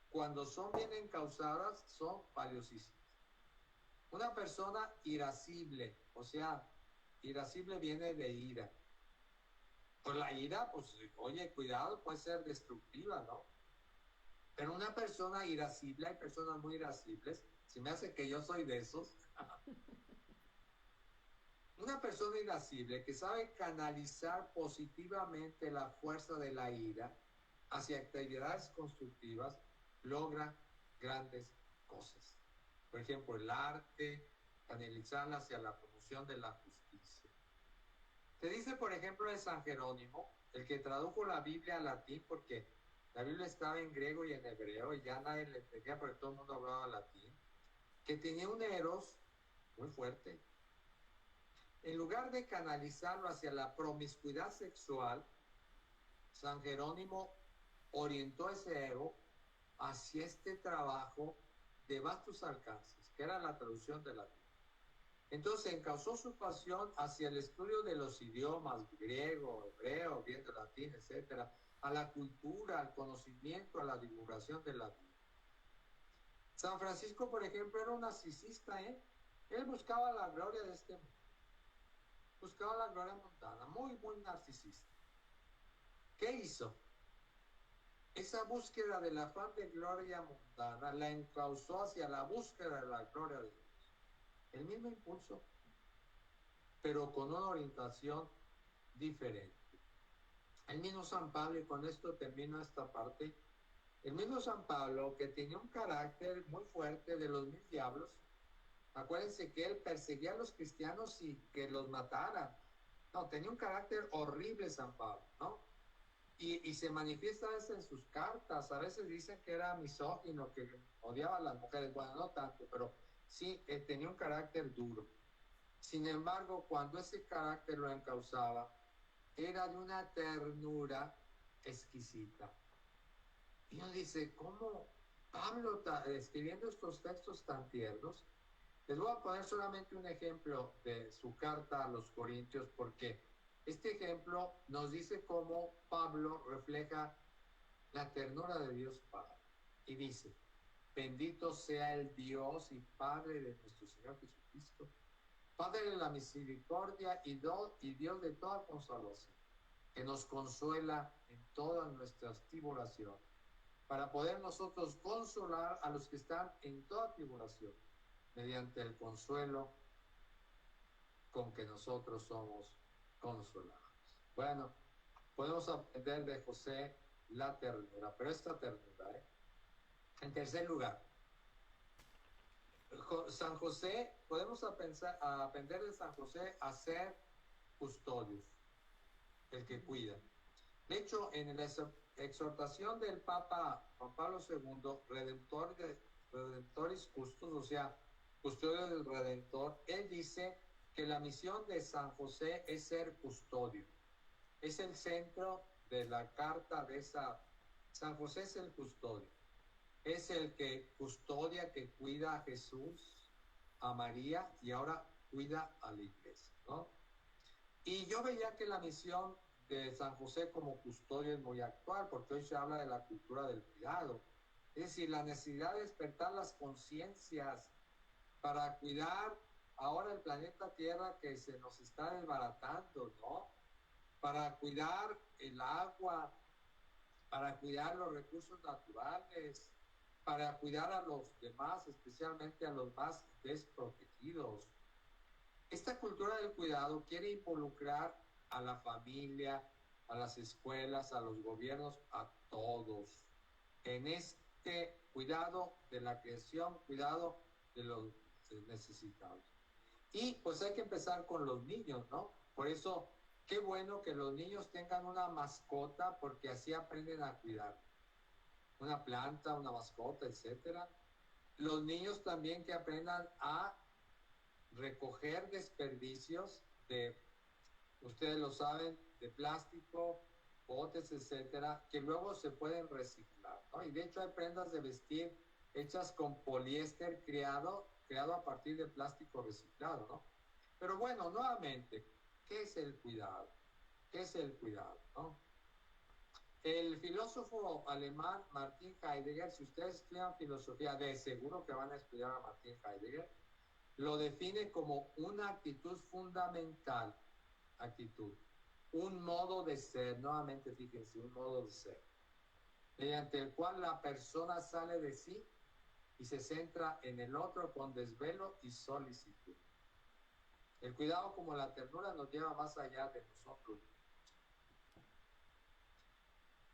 cuando son bien encauzadas, son valiosísimas. Una persona irascible, o sea, irascible viene de ira. Pues la ira, pues, oye, cuidado, puede ser destructiva, ¿no? Pero una persona irascible, hay personas muy irascibles, se me hace que yo soy de esos. Una persona irascible que sabe canalizar positivamente la fuerza de la ira hacia actividades constructivas logra grandes cosas. Por ejemplo, el arte, canalizarla hacia la promoción de la justicia. Se dice, por ejemplo, de San Jerónimo, el que tradujo la Biblia al latín, porque la Biblia estaba en griego y en hebreo y ya nadie le entendía porque todo el mundo hablaba latín, que tenía un eros muy fuerte. En lugar de canalizarlo hacia la promiscuidad sexual, San Jerónimo orientó ese ego hacia este trabajo de vastos alcances, que era la traducción de la Biblia. Entonces encauzó su pasión hacia el estudio de los idiomas, griego, hebreo, viendo latín, etcétera, a la cultura, al conocimiento, a la divulgación de la Biblia. San Francisco, por ejemplo, era un narcisista, ¿eh? Él buscaba la gloria de este mundo. Buscaba la gloria mundana, muy, muy narcisista. ¿Qué hizo? Esa búsqueda del afán de gloria mundana la encauzó hacia la búsqueda de la gloria de Dios. El mismo impulso, pero con una orientación diferente. El mismo San Pablo, y con esto termino esta parte, el mismo San Pablo, que tenía un carácter muy fuerte de los 1000 diablos, acuérdense que él perseguía a los cristianos y que los mataran. No, tenía un carácter horrible San Pablo, ¿no? Y se manifiesta a veces en sus cartas, a veces dicen que era misógino, que odiaba a las mujeres, bueno, no tanto, pero sí, tenía un carácter duro. Sin embargo, cuando ese carácter lo encauzaba, era de una ternura exquisita. Y uno dice, ¿cómo Pablo escribiendo estos textos tan tiernos? Les voy a poner solamente un ejemplo de su carta a los Corintios, porque este ejemplo nos dice cómo Pablo refleja la ternura de Dios Padre. Y dice, bendito sea el Dios y Padre de nuestro Señor Jesucristo, Padre de la misericordia y Dios de toda consolación, que nos consuela en todas nuestras tribulaciones, para poder nosotros consolar a los que están en toda tribulación, mediante el consuelo con que nosotros somos consolados. Bueno, podemos aprender de José la ternura, pero esta ternura, ¿eh? En tercer lugar, San José, podemos aprender de San José a ser custodios, el que cuida. De hecho, en la exhortación del Papa Juan Pablo II, Redemptoris Custos, o sea, custodio del Redentor, él dice que la misión de San José es ser custodio. Es el centro de la carta de esa. San José es el custodio. Es el que custodia, que cuida a Jesús, a María y ahora cuida a la iglesia, ¿no? Y yo veía que la misión de San José como custodio es muy actual, porque hoy se habla de la cultura del cuidado. Es decir, la necesidad de despertar las conciencias para cuidar ahora el planeta Tierra que se nos está desbaratando, ¿no? Para cuidar el agua, para cuidar los recursos naturales, para cuidar a los demás, especialmente a los más desprotegidos. Esta cultura del cuidado quiere involucrar a la familia, a las escuelas, a los gobiernos, a todos, en este cuidado de la creación, cuidado de los necesitados. Y pues hay que empezar con los niños, ¿no? Por eso, qué bueno que los niños tengan una mascota, porque así aprenden a cuidar. Una planta, una mascota, etcétera. Los niños también que aprendan a recoger desperdicios de, ustedes lo saben, de plástico, botes, etcétera, que luego se pueden reciclar, ¿no? Y de hecho hay prendas de vestir hechas con poliéster creado a partir de plástico reciclado, ¿no? Pero bueno, nuevamente, ¿qué es el cuidado? ¿Qué es el cuidado, no? El filósofo alemán Martin Heidegger, si ustedes estudian filosofía, de seguro que van a estudiar a Martin Heidegger, lo define como una actitud fundamental, un modo de ser, nuevamente fíjense, un modo de ser, mediante el cual la persona sale de sí y se centra en el otro con desvelo y solicitud. El cuidado como la ternura nos lleva más allá de nosotros.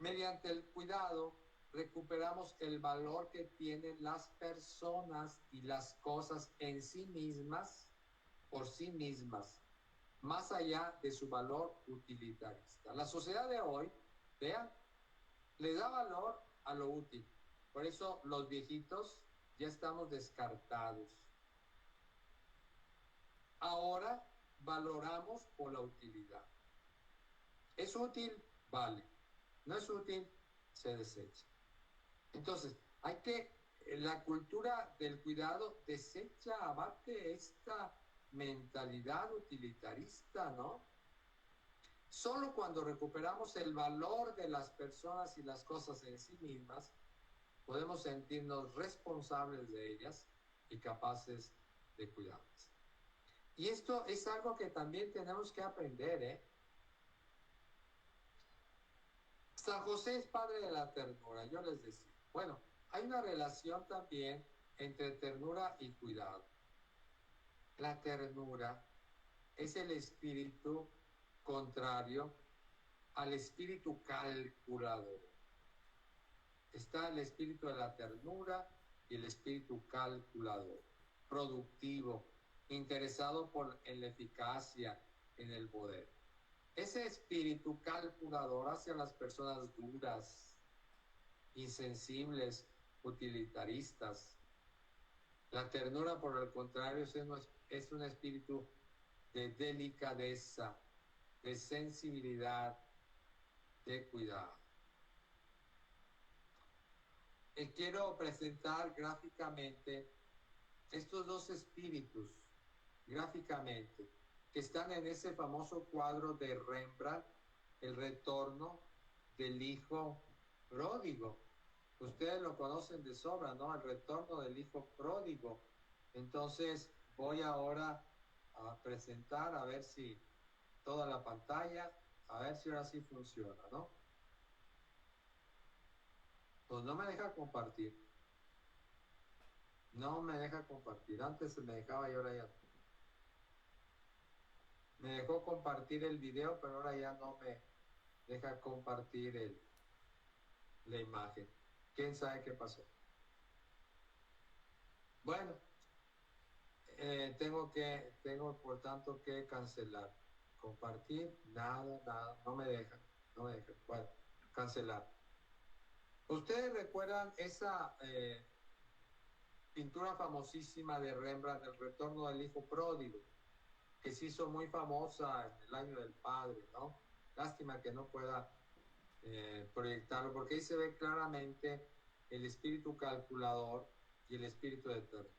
Mediante el cuidado recuperamos el valor que tienen las personas y las cosas en sí mismas, por sí mismas, más allá de su valor utilitarista. La sociedad de hoy, vean, le da valor a lo útil. Por eso los viejitos ya estamos descartados. Ahora valoramos por la utilidad. ¿Es útil? Vale. ¿No es útil? Se desecha. Entonces, la cultura del cuidado desecha, abate esta mentalidad utilitarista, ¿no? Solo cuando recuperamos el valor de las personas y las cosas en sí mismas, podemos sentirnos responsables de ellas y capaces de cuidarlas. Y esto es algo que también tenemos que aprender, ¿eh? San José es padre de la ternura, yo les decía. Bueno, hay una relación también entre ternura y cuidado. La ternura es el espíritu contrario al espíritu calculador. Está el espíritu de la ternura y el espíritu calculador, productivo, interesado en la eficacia, en el poder. Ese espíritu calculador hacia las personas duras, insensibles, utilitaristas. La ternura, por el contrario, es un espíritu de delicadeza, de sensibilidad, de cuidado. Quiero presentar gráficamente estos dos espíritus, gráficamente, que están en ese famoso cuadro de Rembrandt, El retorno del hijo pródigo. Ustedes lo conocen de sobra, ¿no? El retorno del hijo pródigo. Entonces voy ahora a presentar, a ver si toda la pantalla, a ver si ahora sí funciona, ¿no? Pues no me deja compartir. No me deja compartir. Antes se me dejaba y ahora ya no. Me dejó compartir el video, pero ahora ya no me deja compartir la imagen. ¿Quién sabe qué pasó? Bueno, tengo por tanto que cancelar. Compartir, nada, no me deja. Bueno, cancelar. ¿Ustedes recuerdan esa pintura famosísima de Rembrandt, El retorno del hijo pródigo, que se hizo muy famosa en el año del padre, ¿no? Lástima que no pueda proyectarlo, porque ahí se ve claramente el espíritu calculador y el espíritu de ternura.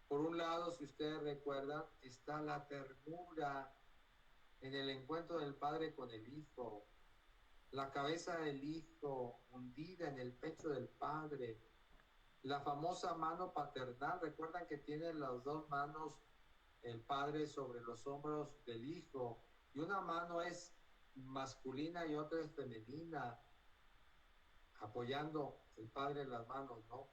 Por un lado, si ustedes recuerdan, está la ternura en el encuentro del padre con el hijo, la cabeza del hijo hundida en el pecho del padre, la famosa mano paternal. Recuerdan que tiene las dos manos el padre sobre los hombros del hijo, y una mano es masculina y otra es femenina, apoyando el padre en las manos, ¿no?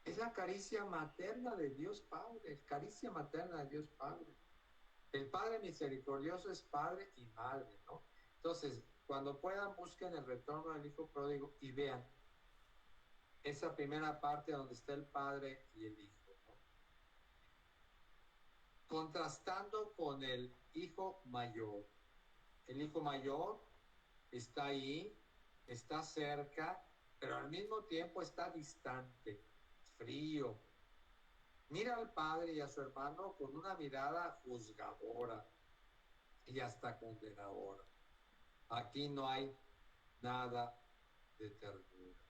Es la caricia materna de Dios Padre, caricia materna de Dios Padre. El Padre misericordioso es padre y madre, ¿no? Entonces, cuando puedan, busquen El retorno del hijo pródigo y vean esa primera parte donde está el padre y el hijo, ¿no? Contrastando con el hijo mayor. El hijo mayor está ahí, está cerca, pero al mismo tiempo está distante, frío. Mira al padre y a su hermano con una mirada juzgadora y hasta condenadora. Aquí no hay nada de ternura.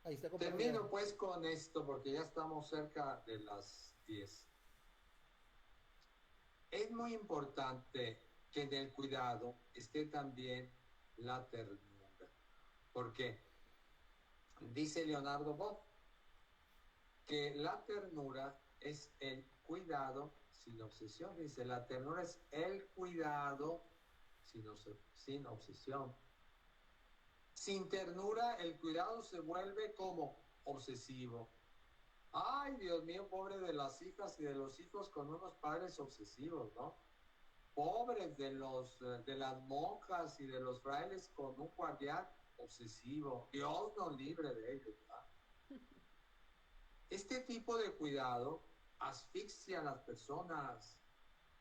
Ahí está Termino pues con esto porque ya estamos cerca de las 10. Es muy importante que en el cuidado esté también la ternura. ¿Por qué? Dice Leonardo Boff que la ternura es el cuidado sin obsesión. Dice, la ternura es el cuidado sin obsesión. Sin ternura, el cuidado se vuelve como obsesivo, Ay, Dios mío, pobre de las hijas y de los hijos con unos padres obsesivos, ¿no? Pobres de las monjas y de los frailes con un guardián obsesivo. Dios nos libre de ellos, ¿verdad? Este tipo de cuidado asfixia a las personas,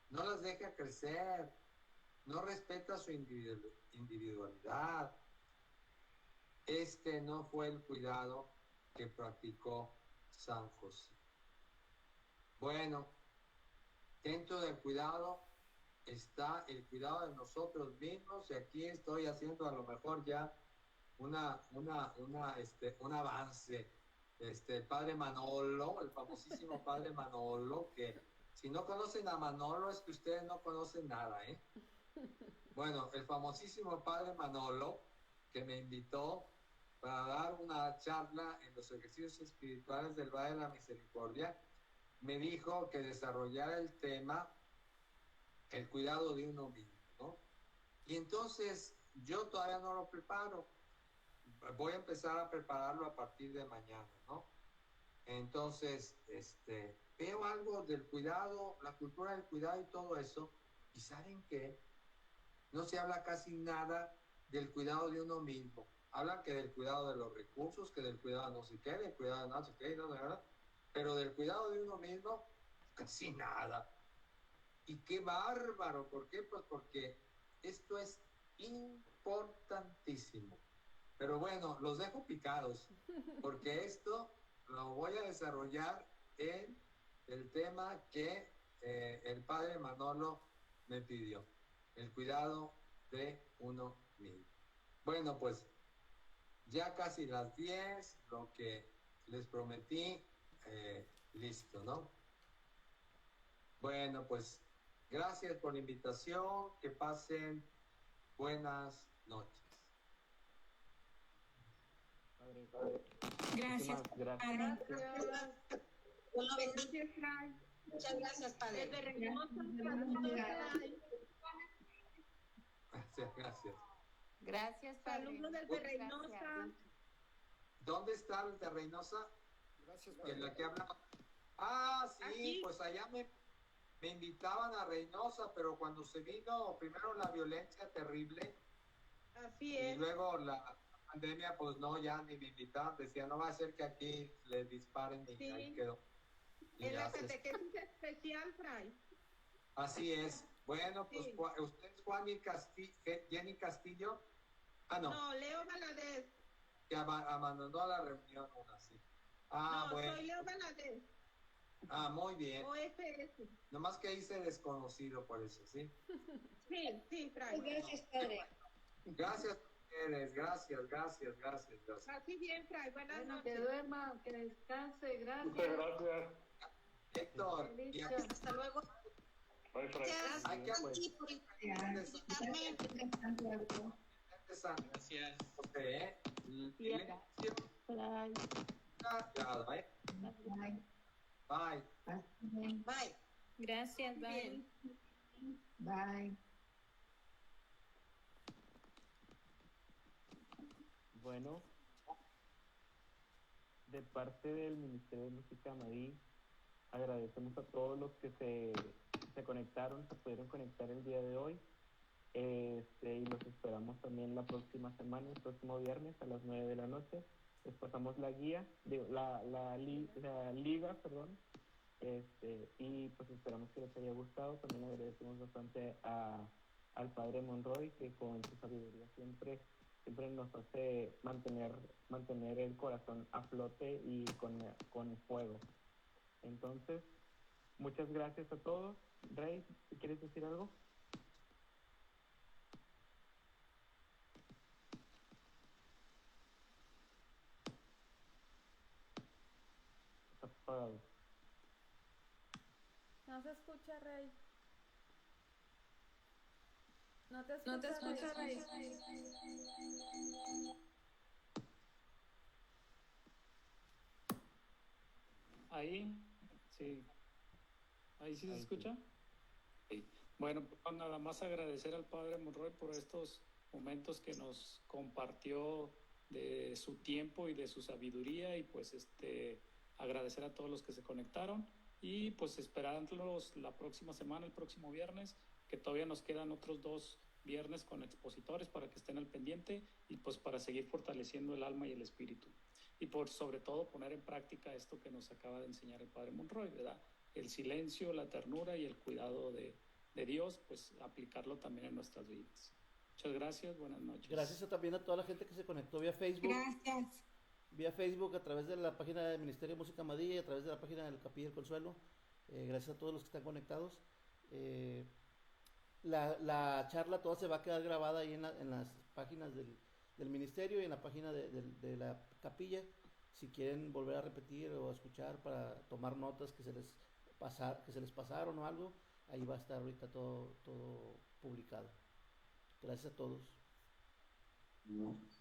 no las deja crecer, no respeta su individualidad. Este no fue el cuidado que practicó San José. Bueno, dentro del cuidado está el cuidado de nosotros mismos, y aquí estoy haciendo a lo mejor ya un avance. El padre Manolo, el famosísimo padre Manolo, que si no conocen a Manolo es que ustedes no conocen nada, ¿eh? Bueno, el famosísimo padre Manolo, que me invitó para dar una charla en los ejercicios espirituales del Valle de la Misericordia, me dijo que desarrollara el tema el cuidado de uno mismo, ¿no? Y entonces yo todavía no lo preparo, voy a empezar a prepararlo a partir de mañana, ¿no? Entonces, veo algo del cuidado, la cultura del cuidado y todo eso, y ¿saben qué? No se habla casi nada del cuidado de uno mismo. Hablan que del cuidado de los recursos, que del cuidado de no sé qué, del cuidado de no sé qué, no, ¿verdad? Pero del cuidado de uno mismo, casi nada. Y qué bárbaro, ¿por qué? Pues porque esto es importantísimo. Pero bueno, los dejo picados, porque esto lo voy a desarrollar en el tema que el padre Manolo me pidió, el cuidado de uno mismo. Bueno, pues ya casi las 10, lo que les prometí, listo, ¿no? Bueno, pues gracias por la invitación, que pasen buenas noches. Gracias. Gracias. Dios lo bendiga. Muchas gracias, Padre. Gracias, gracias. Gracias, padre. Saludos desde Reynosa. Gracias. ¿Dónde está el de Reynosa? Gracias, En la padre. que habla. Ah, sí, Aquí. pues allá me invitaban a Reynosa, pero cuando se vino primero la violencia terrible Así y es. luego la pandemia, pues no, ya ni me invitaban, decía, no va a ser que aquí les disparen y Sí. ahí quedó. Y En ya la se- catequesis especial, Fray. Así es. Bueno, pues Sí. usted es Jenny Castillo. Ah, no, No, Leo Valadez. que abandonó la reunión una, sí. Ah, No, bueno. soy Leo Valadez. Ah, muy bien. OFS. Nomás que hice desconocido por eso, ¿sí? Sí, sí, Fray. Gracias, padre. Gracias a ustedes, gracias. Así bien, Fray. Buenas Bueno, noches. que duerma, que descanse. Muchas Gracias. gracias. Héctor, y Listo. aquí Hasta luego. hay Gracias que Santi, por invitarme. empezar. Gracias. ¿Eh? Silencio. Callado, ¿eh? Bye. Bye. Gracias, bye. Bye. Bueno, de parte del Ministerio de Música Madí, agradecemos a todos los que se conectaron, se pudieron conectar el día de hoy. Y los esperamos también la próxima semana, el próximo viernes a las 9 de la noche. Les pasamos la guía, la liga, perdón. Y pues esperamos que les haya gustado. También agradecemos bastante al Padre Monroy, que con su sabiduría siempre nos hace mantener el corazón a flote y con fuego. Entonces, muchas gracias a todos. Rey, ¿quieres decir algo? Está apagado. No se escucha, Rey. No te No te escucha, escucha, Rey. Rey. Ahí, sí. Ahí sí se Ahí sí. escucha. Sí. Bueno, pues nada más agradecer al Padre Monroy por estos momentos que nos compartió de su tiempo y de su sabiduría, y pues agradecer a todos los que se conectaron y pues esperándolos la próxima semana, el próximo viernes, que todavía nos quedan otros 2 viernes con expositores para que estén al pendiente y pues para seguir fortaleciendo el alma y el espíritu. Y por sobre todo poner en práctica esto que nos acaba de enseñar el Padre Monroy, ¿verdad? El silencio, la ternura y el cuidado de Dios, pues aplicarlo también en nuestras vidas. Muchas gracias, buenas noches. Gracias también a toda la gente que se conectó vía Facebook. Gracias. Vía Facebook, a través de la página del Ministerio de Música Amadilla y a través de la página del Capilla del Consuelo. Gracias a todos los que están conectados. La charla toda se va a quedar grabada ahí en las páginas del Ministerio y en la página de la Capilla. Si quieren volver a repetir o a escuchar para tomar notas que se les pasaron o algo, ahí va a estar ahorita todo publicado. Gracias a todos. Gracias.